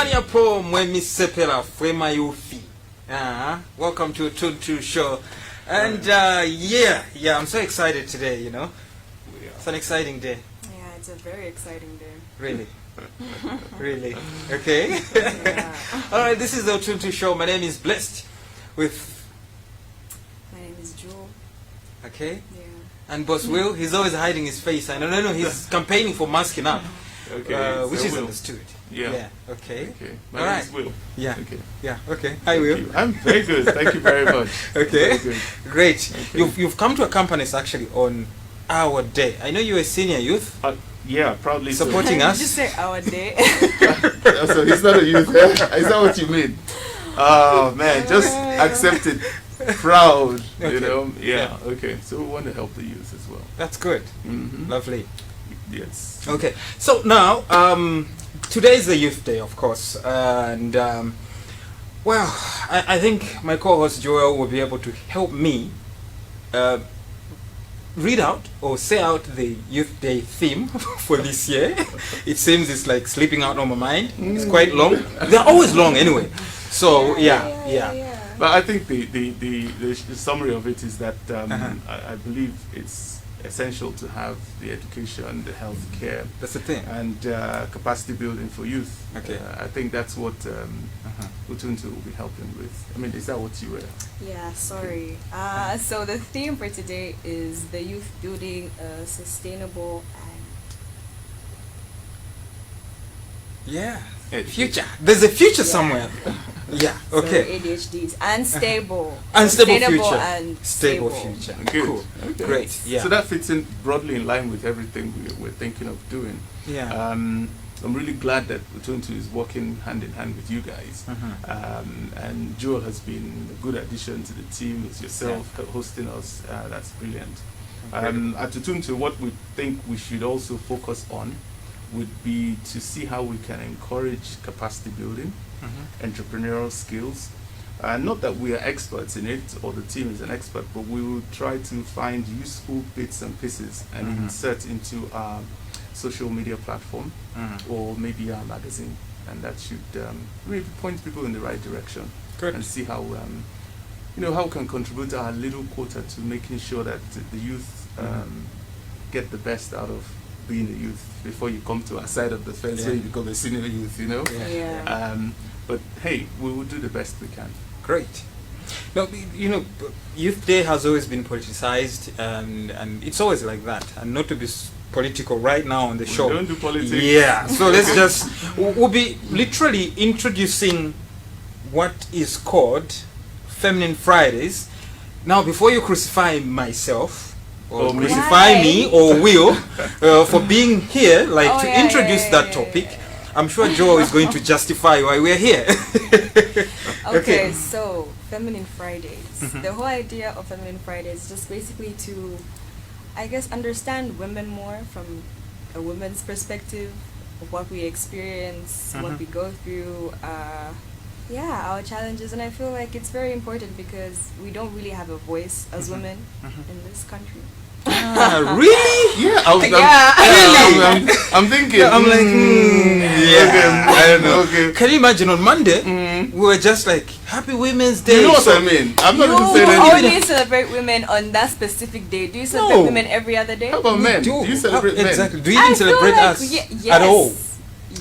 Mania Pro Mwemi Sepera Frema Yufi. Welcome to Utuntu show. And yeah, I'm so excited today, you know. It's an exciting day. Yeah, it's a very exciting day. Really? Really? Okay. Yeah. Alright, this is the Utuntu show. My name is Blessed with... My name is Jewel. Okay. Yeah. And Boss Will, he's always hiding his face. I don't know, he's campaigning for masking up. Okay. Which so is Will. understood. Yeah. Okay. Okay. My All name right. is Will. Yeah. Okay. Yeah. Okay. Hi, Thank Will. you. I'm very good. Thank you very much. Okay. Very good. Great. Okay. You've come to accompany us actually on our day. I know you're a senior youth. Yeah, proudly so. Supporting us. Did you say our day? So he's not a youth. Is that what you mean? Oh man, just accept it. Proud. Okay. You know. Yeah. Okay. So we want to help the youth as well. That's good. Mm-hmm. Lovely. Yes. Okay. So now, today is the Youth Day, of course, and well, I think my co-host Joel will be able to help me read out or say out the Youth Day theme for this year. It seems it's like sleeping out on my mind. It's quite long. They're always long anyway. So yeah. But I think the summary of it is that I believe it's essential to have the education, the health care, That's the thing. and capacity building for youth. Okay. I think that's what Utuntu will be helping with. I mean, is that what you were? Yeah, sorry. So the theme for today is the youth building a sustainable Yeah. Education. Future. There's a future Yeah. somewhere. Yeah. Okay. ADHDs and stable. Unstable Sustainable future. and Stable future. Good. Cool. Okay. Great. Yeah. So that fits in broadly in line with everything we're thinking of doing. Yeah. I'm really glad that Utuntu is working hand in hand with you guys. And Joel has been a good addition to the team. It's yourself hosting us. That's brilliant. At Utuntu, what we think we should also focus on would be to see how we can encourage capacity building, entrepreneurial skills. Not that we are experts in it or the team is an expert, but we will try to find useful bits and pieces and insert into our social media platform or maybe our magazine, and that should really point people in the right direction. Good. And see how how we can contribute our little quota to making sure that the youth get the best out of being a youth before you come to our side of the fence where you become a senior youth, you know. Yeah. But hey, we will do the best we can. Great. Now, you know, Youth Day has always been politicized, and it's always like that. And not to be political right now on the show. We don't do politics. Yeah. So let's just we'll be literally introducing what is called Feminine Fridays. Now, before you crucify myself, or me. crucify me, or Will, for being here, to introduce that topic. I'm sure Joe is going to justify why we're here. Okay, so Feminine Fridays. The whole idea of Feminine Fridays is just basically to, I guess, understand women more from a woman's perspective of what we experience, what we go through, our challenges. And I feel like it's very important because we don't really have a voice as women in this country. Really? Yeah, I'm thinking. I'm like, I don't know. Okay. Can you imagine on Monday, we were just like, Happy Women's Day. You know what I mean? I'm not even saying You anything. only celebrate women on that specific day. Do you celebrate No. women every other day? How about men? Do you celebrate men? Exactly. Do you even celebrate us yes. at all?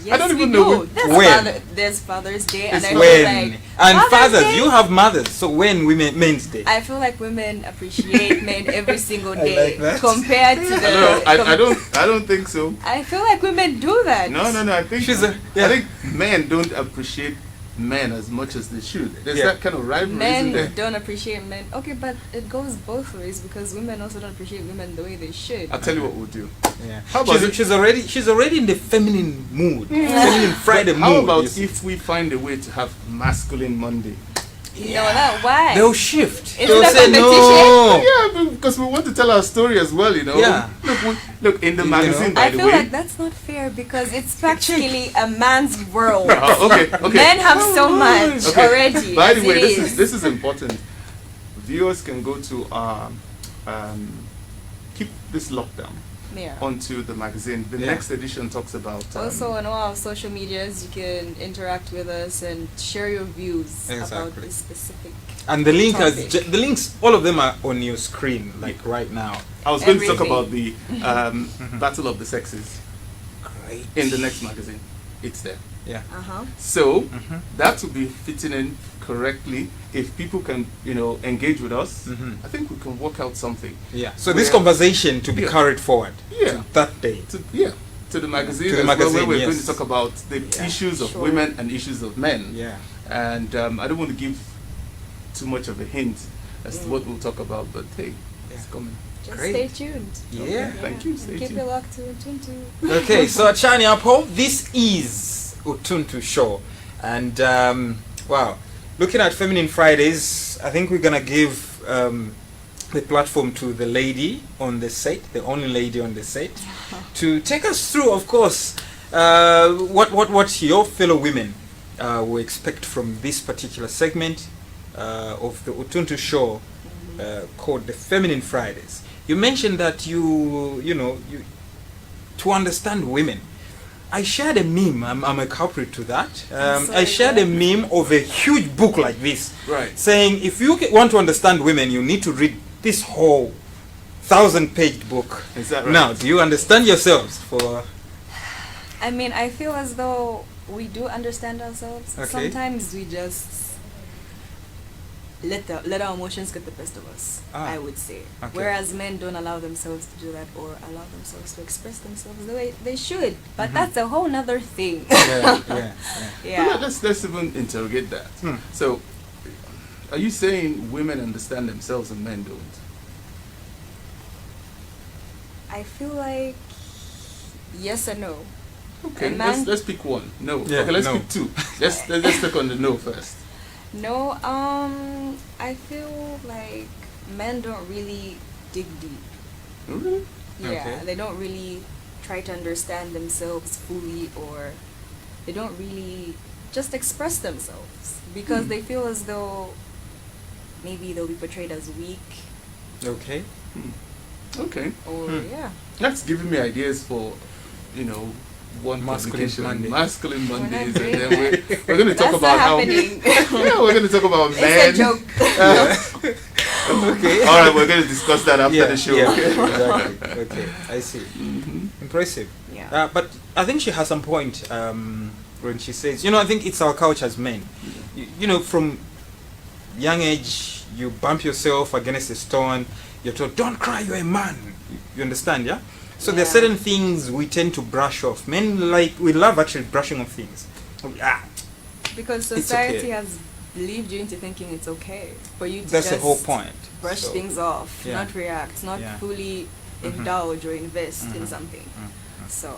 Yes, I don't we even know do. when. There's Father's Day, and It's I feel When? like And Father's fathers, Day? you have mothers. So when Men's Day? I feel like women appreciate men every single I day like that. compared to the. I don't think so. I feel like women do that. No. I think Yeah. I think men don't appreciate men as much as they should. There's Yeah. that kind of rivalry, isn't there? Men don't appreciate men. Okay, but it goes both ways because women also don't appreciate women the way they should. I'll tell you what we'll do. Yeah. How about she's already in the feminine mood. Feminine Friday mood. How about you see. if we find a way to have masculine Monday? No, not why. They'll shift. Is They'll it a say competition? no. Yeah, because we want to tell our story as well, you know. Yeah. Look in the magazine, by I the feel way. like that's not fair because it's practically a man's world. Okay. Men have so much Okay. already. By the as way, it this is important. Viewers can go to keep this lockdown. onto the magazine. The next edition talks about... also, on all our social medias, you can interact with us and share your views about this specific And the link the links, all of them are on your screen, like right now. I was going to talk about the Battle of the Sexes in the next magazine. It's there. Yeah. So that would be fitting in correctly if people can, engage with us. I think we can work out something. Yeah. So this conversation to be carried forward. To that day. To the magazine. To the magazine. Where we're going to talk about the issues of women and issues of men. Yeah. And I don't want to give too much of a hint as to what we'll talk about, but hey, it's coming. Just stay tuned. Yeah. Okay, thank you. Stay Keep tuned. it locked to Utuntu. Okay, so Chani Apple, this is Utuntu Show. And, wow, looking at Feminine Fridays, I think we're going to give the platform to the lady on the set, the only lady on the set, to take us through, of course, what your fellow women will expect from this particular segment of the Utuntu Show called the Feminine Fridays. You mentioned that to understand women. I shared a meme, I'm a culprit to that. I shared a meme of a huge book like this, saying if you want to understand women, you need to read this whole 1,000-page book. Is that right? Now, do you understand yourselves? I mean, I feel as though we do understand ourselves. Okay. Sometimes we just let our emotions get the best of us, I would say. Okay. Whereas men don't allow themselves to do that or allow themselves to express themselves the way they should. But that's a whole nother thing. Well, let's even interrogate that. So, are you saying women understand themselves and men don't? I feel like yes and no. Okay, let's pick one. No. Okay, let's pick two. Let's take on the no first. No, I feel like men don't really dig deep. Really? Yeah, they don't really try to understand themselves fully, or they don't really just express themselves because they feel as though maybe they'll be portrayed as weak. Okay. Okay. Or That's giving me ideas for, one Masculine Masculine Mondays, We're and then we're going to talk That's about how happening. we're going to talk about men. It's a joke. Okay. All right, we're going to discuss that after the show. Yeah, exactly. Okay, I see. Impressive. Yeah. But I think she has some point when she says, I think it's our culture as men. From young age, you bump yourself against a stone. You're told, don't cry, you're a man. You understand, yeah? So there are certain things we tend to brush off. Men, we love actually brushing off things. Because society has believed you into thinking it's okay for you to That's just the whole point. brush things off, not react, not fully indulge or invest in something. So,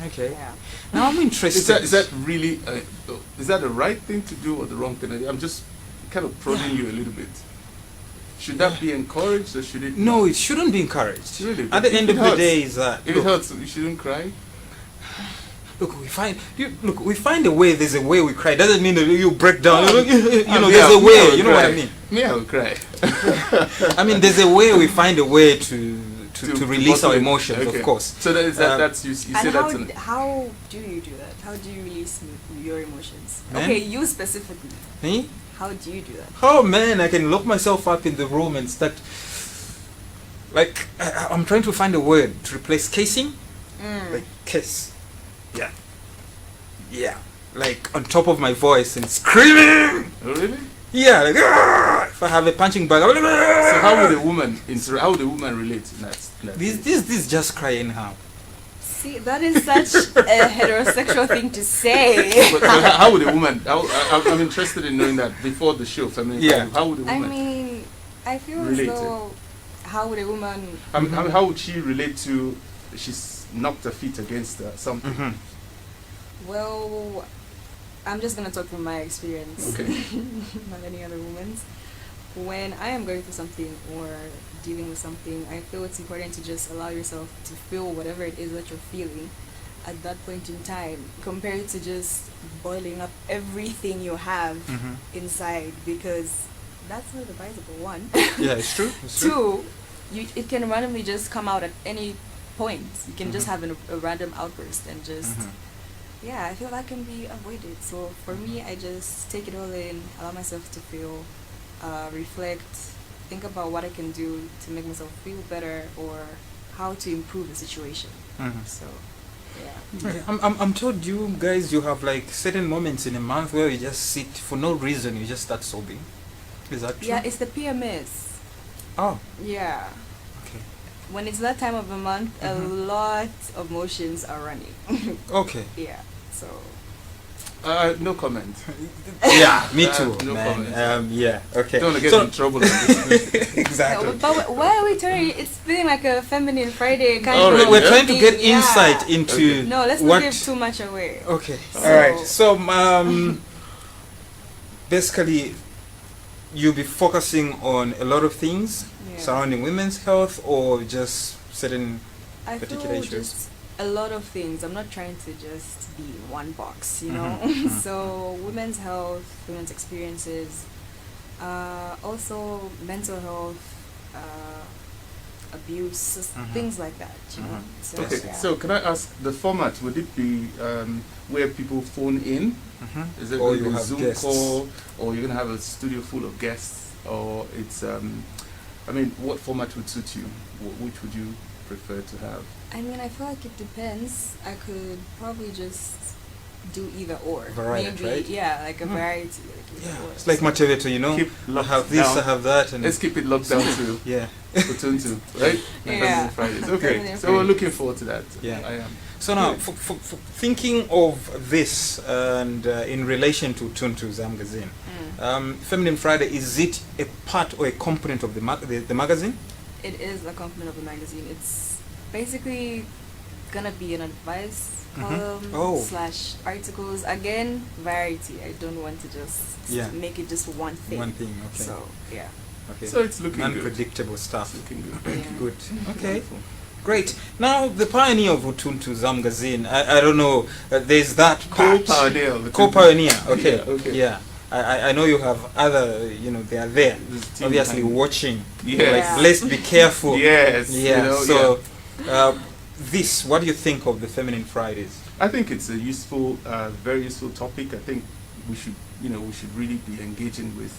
okay. Yeah. Now I'm interested. Is that really, is that the right thing to do or the wrong thing? I'm just kind of prodding you a little bit. Should that be encouraged or should it? No, it shouldn't be encouraged. Really? At the end of the day, is that if it hurts, you shouldn't cry. Look, we find a way. There's a way we cry. Doesn't mean that you break down. There's a way. You know what I mean? Me, I will cry. I mean, there's a way we find a way to release our emotions, of course. So that's you say that's. How do you do that? How do you release your emotions? Man? Okay, you specifically. Me? How do you do that? Oh man, I can lock myself up in the room and start. I'm trying to find a word to replace casing. Like kiss. Yeah. Yeah. Like on top of my voice and screaming. Oh, really? Yeah. Like, if I have a punching bag. So how would a woman relate to that? This just cry anyhow. See, that is such a heterosexual thing to say. But how would a woman? I'm interested in knowing that before the show. How would a woman? I mean, I feel as though how would a woman? How would she relate to? She's knocked her feet against something. Well, I'm just gonna talk from my experience. Okay. Not any other woman's. When I am going through something or dealing with something, I feel it's important to just allow yourself to feel whatever it is that you're feeling at that point in time, compared to just boiling up everything you have inside, because that's not advisable, one. Yeah, it's true. Two, it can randomly just come out at any point. You can just have a random outburst and just, yeah, I feel that can be avoided. So for me, I just take it all in, allow myself to feel, reflect, think about what I can do to make myself feel better or how to improve the situation. So, yeah. I'm told you guys, you have like certain moments in a month where you just sit for no reason, you just start sobbing. Is that true? Yeah, it's the PMS. Oh. Yeah. Okay. When it's that time of the month, a lot of emotions are running. Okay. Yeah. So. No comment. Yeah, me too. No man. comment. Yeah. Okay. Don't want to get in trouble. On this. Exactly. But why are we turning? It's feeling like a feminine Friday kind Already, of. We're trying to get thing. insight Yeah. into No, let's what. not give too much away. Okay. So- All right. So basically, you'll be focusing on a lot of things Yeah. surrounding women's health, or just certain I particular feel issues? just a lot of things. I'm not trying to just be one box, you know. So women's health, women's experiences, also mental health, abuse, things like that, you know. So, Okay, yeah. so can I ask the format? Would it be where people phone in? Is it Or going to you be a have Zoom guests. call, or you're going to have a studio full of guests, or it's I mean, what format would suit you? Which would you prefer to have? I mean, I feel like it depends. I could probably just do either or. Variety, maybe, right? yeah, like a variety. Like either Yeah, or. it's like So- motivator, you know. Keep I locked have this, down. I have that, and Let's keep it locked down to yeah. Utuntu, right? Yeah. Feminine Fridays. Okay, Feminine so we're Fridays. looking forward to that. Yeah. I am. So now, Good. for thinking of this and in relation to Utuntu ZAMgazine, Feminine Friday, is it a part or a component of the magazine? It is a component of the magazine. It's basically gonna be an advice column Oh. / articles. Again, variety. I don't want to just Yeah. make it just one thing. One thing, okay. So yeah. Okay. So it's looking good. Unpredictable stuff. It's looking good. Yeah. Good. Okay. Wonderful. Great. Now, the pioneer of Utuntu ZAMgazine, I don't know, there's that part. Co-pioneer. of Utuntu. Co-pioneer, okay. Yeah, okay. Yeah. I know you have other, they are there, There's a team obviously behind it. watching. Yes. Like, let's be careful. Yes. Yeah, so what do you think of the Feminine Fridays? I think it's a useful, very useful topic. I think we should, we should really be engaging with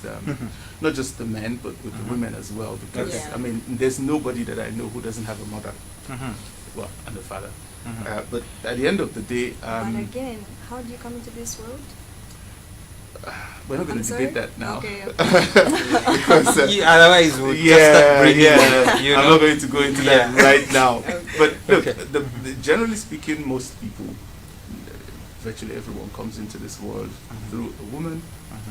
not just the men, but with the women as well. Because Okay. I mean, there's nobody that I know who doesn't have a mother, well, and a father. But at the end of the day, But again, how do you come into this world? we're not going I'm to sorry? debate that now. Okay. Because, Otherwise, we'll just start bringing, I'm not going to go into that Yeah. right now. Okay. But look, Okay. generally speaking, most people, virtually everyone, comes into this world through a woman,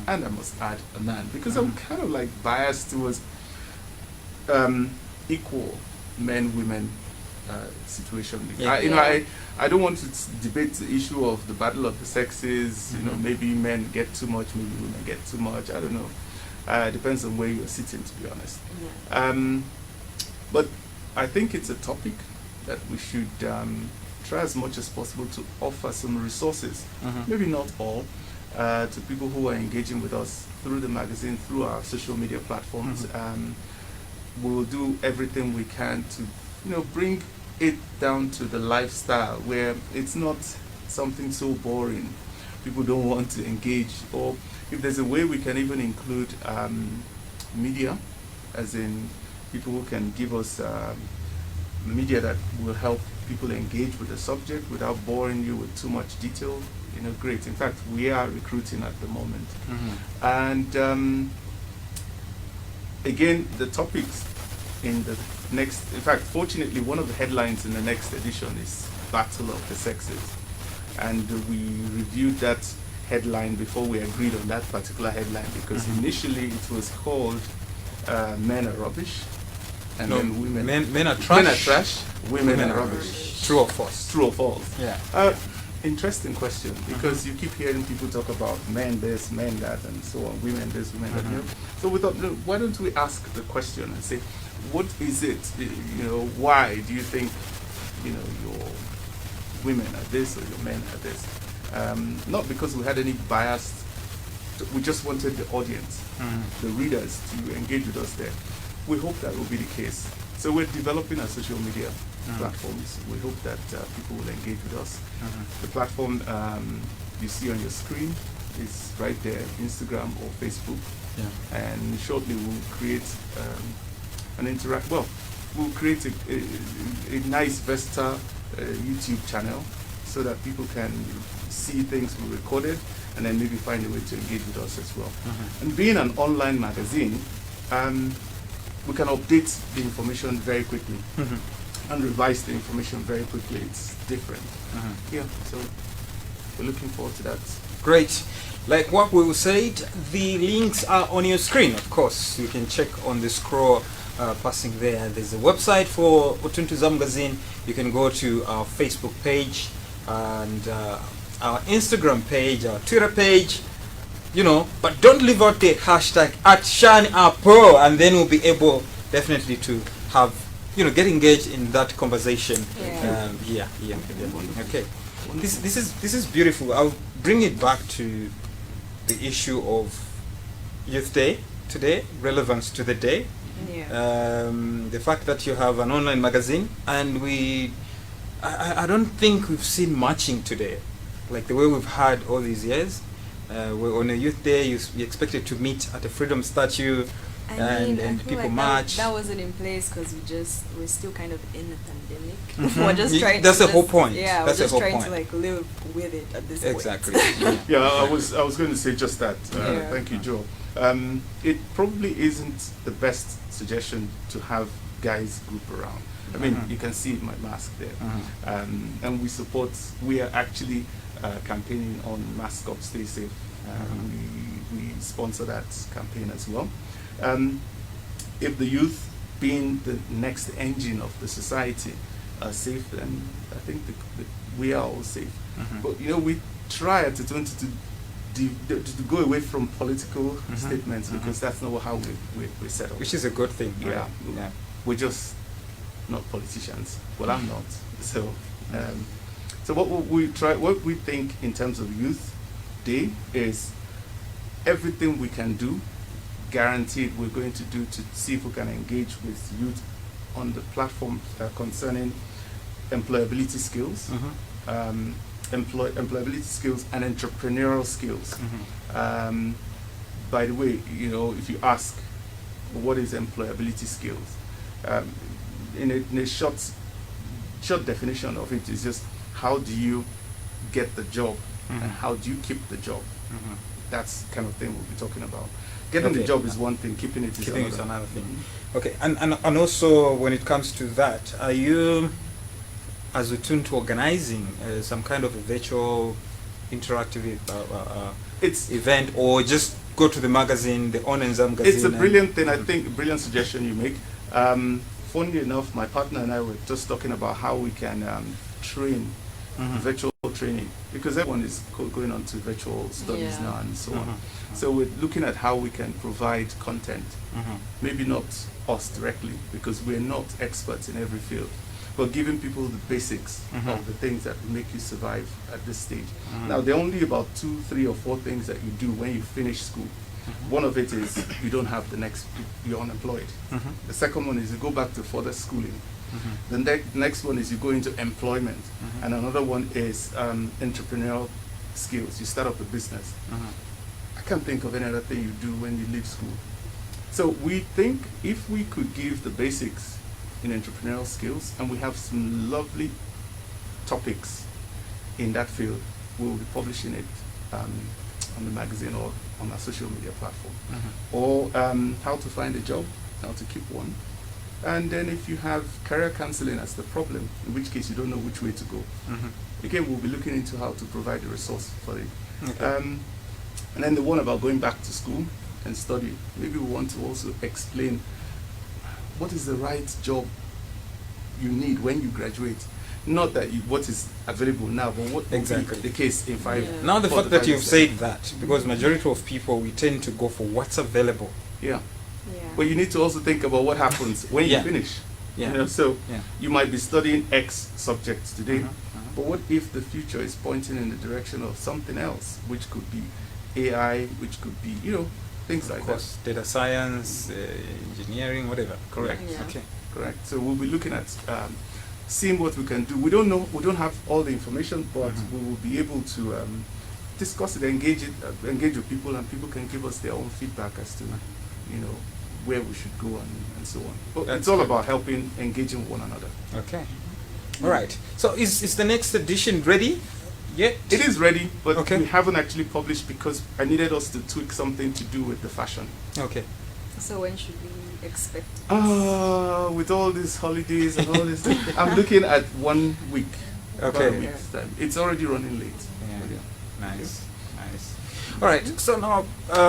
and I must add a man, because I'm kind of like biased towards equal men-women situation. Yeah. I don't want to debate the issue of the battle of the sexes. Maybe men get too much, maybe women get too much. I don't know. Depends on where you're sitting, to be honest. Yeah. But I think it's a topic that we should try as much as possible to offer some resources, maybe not all, to people who are engaging with us through the magazine, through our social media platforms. We'll do everything we can to, bring it down to the lifestyle where it's not something so boring. People don't want to engage, or if there's a way we can even include media, as in people who can give us media that will help people engage with the subject without boring you with too much detail, great. In fact, we are recruiting at the moment. And again, the topics in the next, in fact, fortunately, one of the headlines in the next edition is Battle of the Sexes. And we reviewed that headline before we agreed on that particular headline, because initially it was called Men Are Rubbish, and then women. Men are trash. Men are trash, women are rubbish. True or false? True or false? Yeah. Interesting question, because you keep hearing people talk about men this, men that, and so on, women this, women that. So we thought, why don't we ask the question and say, what is it? Why do you think, your women are this or your men are this? Not because we had any bias. We just wanted the audience, the readers, to engage with us there. We hope that will be the case. So we're developing our social media platforms. We hope that people will engage with us. The platform you see on your screen is right there, Instagram or Facebook. And shortly we'll create we'll create a nice versatile YouTube channel so that people can see things we recorded and then maybe find a way to engage with us as well. And being an online magazine, we can update the information very quickly and revise the information very quickly. It's different. Yeah, so we're looking forward to that. Great. Like what we said, the links are on your screen, of course. You can check on the scroll passing there. There's a website for Utuntu ZAMgazine. You can go to our Facebook page and our Instagram page, our Twitter page, you know, but don't leave out the hashtag @ShaneApo, and then we'll be able definitely to have, you know, get engaged in that conversation. Okay. This is beautiful. I'll bring it back to the issue of Youth Day today, relevance to the day. The fact that you have an online magazine, and I don't think we've seen marching today, like the way we've had all these years. We're on a Youth Day, you expected to meet at a Freedom Statue, and people like march. That wasn't in place because we're still kind of in the pandemic. We're just trying. That's to the whole point. Yeah, that's we're just the whole trying point. to like live with it at this point. Exactly. Yeah, I was going to say just that. Thank you, Joe. It probably isn't the best suggestion to have guys group around. I mean, you can see my mask there. And we are actually campaigning on Mask Up, Stay Safe. We sponsor that campaign as well. If the youth, being the next engine of the society, are safe, then I think we are all safe. But you know, we try at Utuntu to go away from political statements because that's not how we settle. Which is a good thing. Yeah, we're just not politicians. Well, I'm not. So, so what we think in terms of Youth Day is everything we can do, guaranteed we're going to do to see if we can engage with youth on the platform concerning employability skills, employability skills and entrepreneurial skills. By the way, you know, if you ask what is employability skills, in a short definition of it is just how do you get the job and how do you keep the job. That's the kind of thing we'll be talking about. Getting the job is one thing, keeping it is another thing. Okay, and also when it comes to that, are you, as Utuntu, organizing some kind of a virtual interactive event, or just go to the magazine, the online ZAMgazine? It's a brilliant thing, I think, a brilliant suggestion you make. Funny enough, my partner and I were just talking about how we can train, virtual training, because everyone is going on to virtual studies now and so on. So we're looking at how we can provide content, maybe not us directly, because we're not experts in every field, but giving people the basics of the things that will make you survive at this stage. Now, there are only about 2, 3, or 4 things that you do when you finish school. One of it is you don't have the next, you're unemployed. The second one is you go back to further schooling. The next one is you go into employment. And another one is entrepreneurial skills. You start up a business. I can't think of any other thing you do when you leave school. So we think if we could give the basics in entrepreneurial skills, and we have some lovely topics in that field, we'll be publishing it on the magazine or on our social media platform. Or how to find a job, how to keep one. And then if you have career counseling as the problem, in which case you don't know which way to go, again, we'll be looking into how to provide a resource for it. And then the one about going back to school and study, maybe we want to also explain what is the right job you need when you graduate. Not that what is available now, but what will be the case in 5 years. Now the fact that you've said that, because majority of people, we tend to go for what's available. But you need to also think about what happens when you finish. You know, so you might be studying X subjects today, but what if the future is pointing in the direction of something else, which could be AI, which could be, you know, things like that. Data science, engineering, whatever. Correct. Okay. Correct. So we'll be looking at seeing what we can do. We don't know, we don't have all the information, but we will be able to discuss it, engage with people, and people can give us their own feedback as to, you know, where we should go and so on. But it's all about helping, engaging one another. Okay. All right. So is the next edition ready yet? It is ready, but okay. we haven't actually published because I needed us to tweak something to do with the fashion. Okay. So when should we expect it? With all these holidays and all this, I'm looking at 1 week. Okay. About a week's time. It's already running late. Yeah. But yeah. Nice. Nice. All right. So now,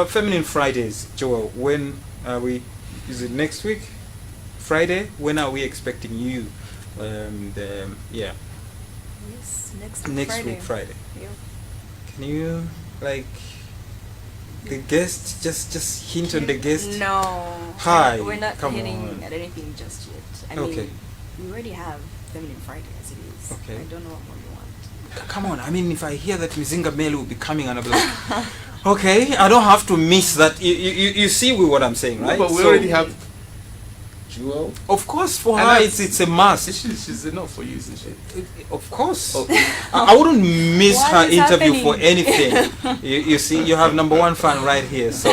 Feminine Fridays, Joel. When are we? Is it next week? Friday? When are we expecting you? Yes, next week Friday. Yep. Can you like the guest just hint on the guest? No. Hi. We're not come hitting on. at anything just yet. I Okay. mean, we already have Feminine Friday as it is. Okay. I don't know what more you want. Come on, I mean, if I hear that Mzinga Meli will be coming and I'll be like, okay, I don't have to miss that. You see what I'm saying, right? No, but we already have Jewel. Of course, for And her, that's- it's a must. She's enough for you, isn't she? Of course. Oh. I wouldn't miss What her is interview happening? for anything. you see, you have number one fan right here. So,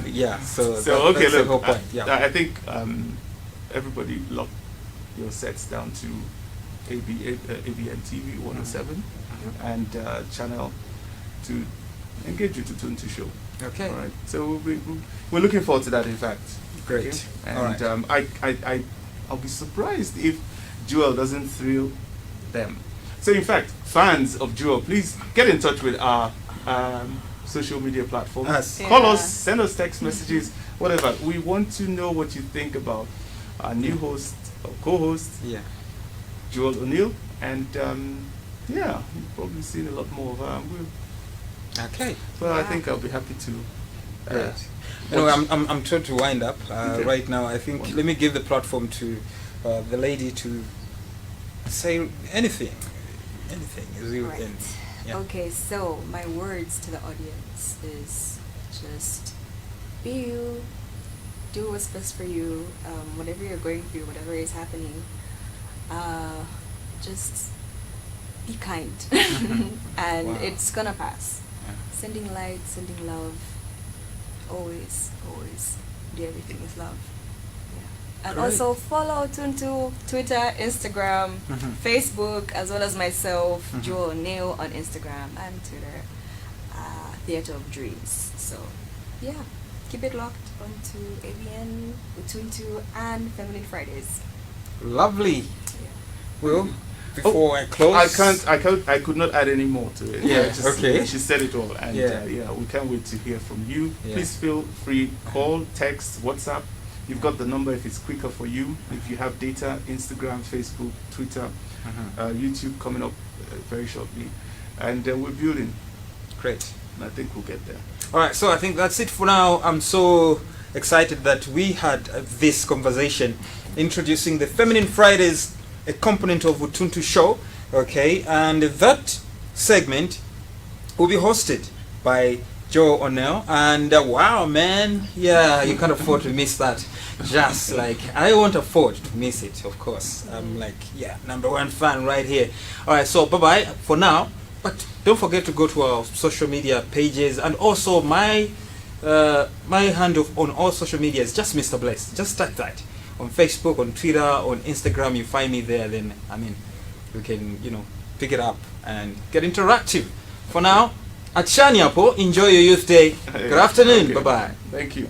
yeah. So Okay, that's the look, whole point. Yeah. I think everybody lock your sets down to ABN TV 107 and channel to engage with the Utuntu show. Okay. All right. So we're looking forward to that. In fact. Great. Okay? And All right. I'll be surprised if Jewel doesn't thrill them. So in fact, fans of Jewel, please get in touch with our social media platforms. Us. Call Yeah. us, send us text messages, whatever. We want to know what you think about our new host or co-host, Yeah. Jewel O'Neill, and yeah, you've probably seen a lot more of her. Okay. Well, I Wow. think I'll be happy to. Great. Anyway, I'm trying to wind up Okay. right now. I think let me give the platform to the lady to say anything. Anything. Is you Right. and, yeah. Okay, so my words to the audience is just be you, do what's best for you, whatever you're going through, whatever is happening, just be kind, and Wow. it's gonna pass. Yeah. Sending light, sending love, always do everything with love. Yeah. And Great. also follow Utuntu, Twitter, Instagram, Mhm. Facebook, as well as myself, Mhm. Joel O'Neill on Instagram and Twitter, Theater of Dreams. So, yeah, keep it locked onto ABN, Utuntu, and Feminine Fridays. Lovely. Yeah. Well, before I close, I could not add any more to it. Yeah, Just- okay. She said it all, and Yeah. yeah, we can't wait to hear from you. Yeah. Please feel free, call, text, WhatsApp. You've got the number if it's quicker for you. If you have data, Instagram, Facebook, Twitter, YouTube coming up very shortly, and we're building. Great. And I think we'll get there. All right, so I think that's it for now. I'm so excited that we had this conversation introducing the Feminine Fridays, a component of Utuntu show, okay? And that segment will be hosted by Joe O'Neill. And wow, man, yeah, you can't afford to miss that. Just like, I won't afford to miss it, of course. I'm like, yeah, number one fan right here. All right, so bye-bye for now. But don't forget to go to our social media pages, and also my handle on all social media is just Mr. Bless. Just type that on Facebook, on Twitter, on Instagram. You find me there. Then I mean, you can pick it up and get interactive. For now, Achani Apo, enjoy your youth day. Good afternoon. Okay. Bye bye. Thank you.